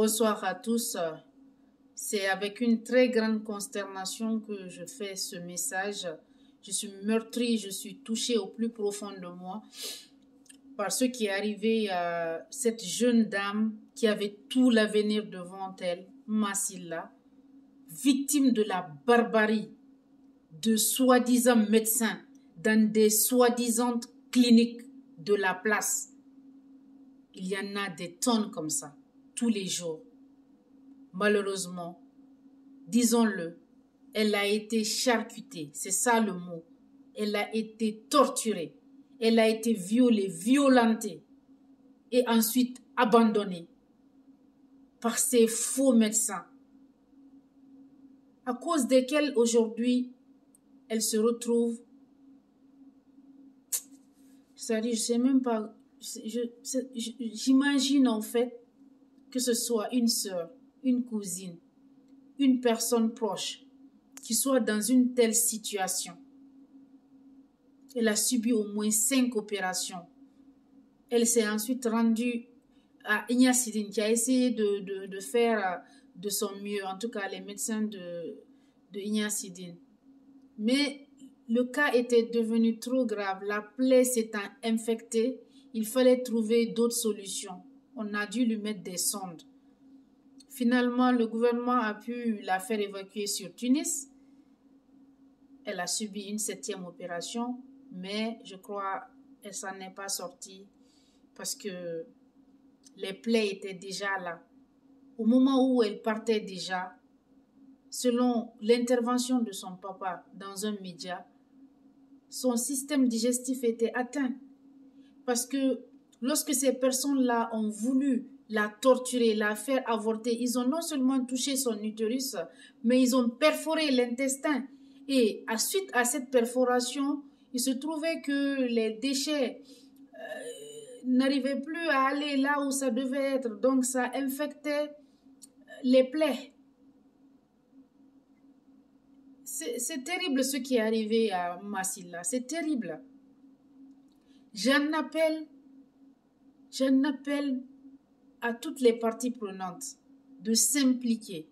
Bonsoir à tous. C'est avec une très grande consternation que je fais ce message. Je suis meurtrie, je suis touchée au plus profond de moi par ce qui est arrivé à cette jeune dame qui avait tout l'avenir devant elle, Massila, victime de la barbarie de soi-disant médecins dans des soi-disant cliniques de la place. Il y en a des tonnes comme ça, tous les jours. Malheureusement, disons-le, elle a été charcutée, c'est ça le mot. Elle a été torturée, elle a été violée, violentée et ensuite abandonnée par ces faux médecins à cause desquels aujourd'hui elle se retrouve. C'est-à-dire, je sais même pas, j'imagine en fait que ce soit une sœur, une cousine, une personne proche qui soit dans une telle situation. Elle a subi au moins 5 opérations. Elle s'est ensuite rendue à Ignacidine qui a essayé de faire de son mieux, en tout cas les médecins de Ignacidine. Mais le cas était devenu trop grave, la plaie s'étant infectée, il fallait trouver d'autres solutions. On a dû lui mettre des sondes. Finalement, le gouvernement a pu la faire évacuer sur Tunis. Elle a subi une 7e opération, mais je crois qu'elle s'en est pas sortie parce que les plaies étaient déjà là. Au moment où elle partait déjà, selon l'intervention de son papa dans un média, son système digestif était atteint. Parce que lorsque ces personnes-là ont voulu la torturer, la faire avorter, ils ont non seulement touché son utérus, mais ils ont perforé l'intestin. Et suite à cette perforation, il se trouvait que les déchets n'arrivaient plus à aller là où ça devait être. Donc ça infectait les plaies. C'est terrible ce qui est arrivé à Massila. C'est terrible. J'en appelle à toutes les parties prenantes de s'impliquer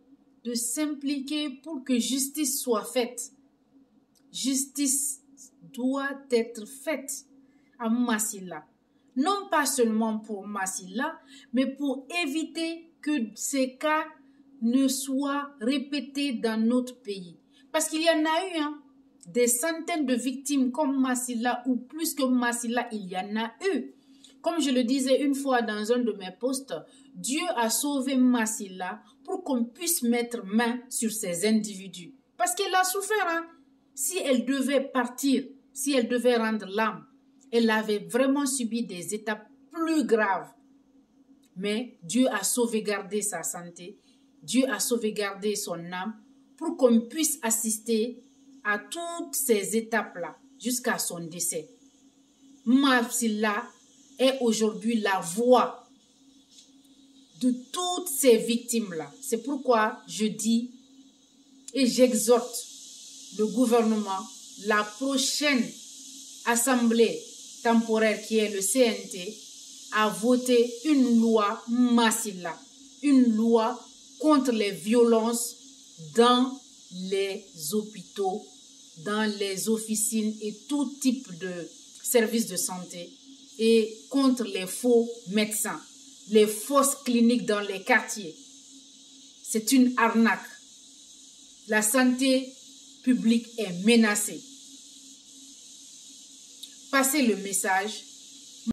pour que justice soit faite. Justice doit être faite à Massila. Non pas seulement pour Massila, mais pour éviter que ces cas ne soient répétés dans notre pays. Parce qu'il y en a eu, des centaines de victimes comme Massila ou plus que Massila, il y en a eu. Comme je le disais une fois dans un de mes posts, Dieu a sauvé Massila pour qu'on puisse mettre main sur ces individus. Parce qu'elle a souffert. Si elle devait partir, si elle devait rendre l'âme, elle avait vraiment subi des étapes plus graves. Mais Dieu a sauvegardé sa santé, Dieu a sauvegardé son âme pour qu'on puisse assister à toutes ces étapes-là jusqu'à son décès. Massila est aujourd'hui la voix de toutes ces victimes-là. C'est pourquoi je dis et j'exhorte le gouvernement, la prochaine assemblée temporaire qui est le CNT, à voter une loi Massila, une loi contre les violences dans les hôpitaux, dans les officines et tout type de services de santé et contre les faux médecins, les fausses cliniques dans les quartiers. C'est une arnaque. La santé publique est menacée. Passez le message.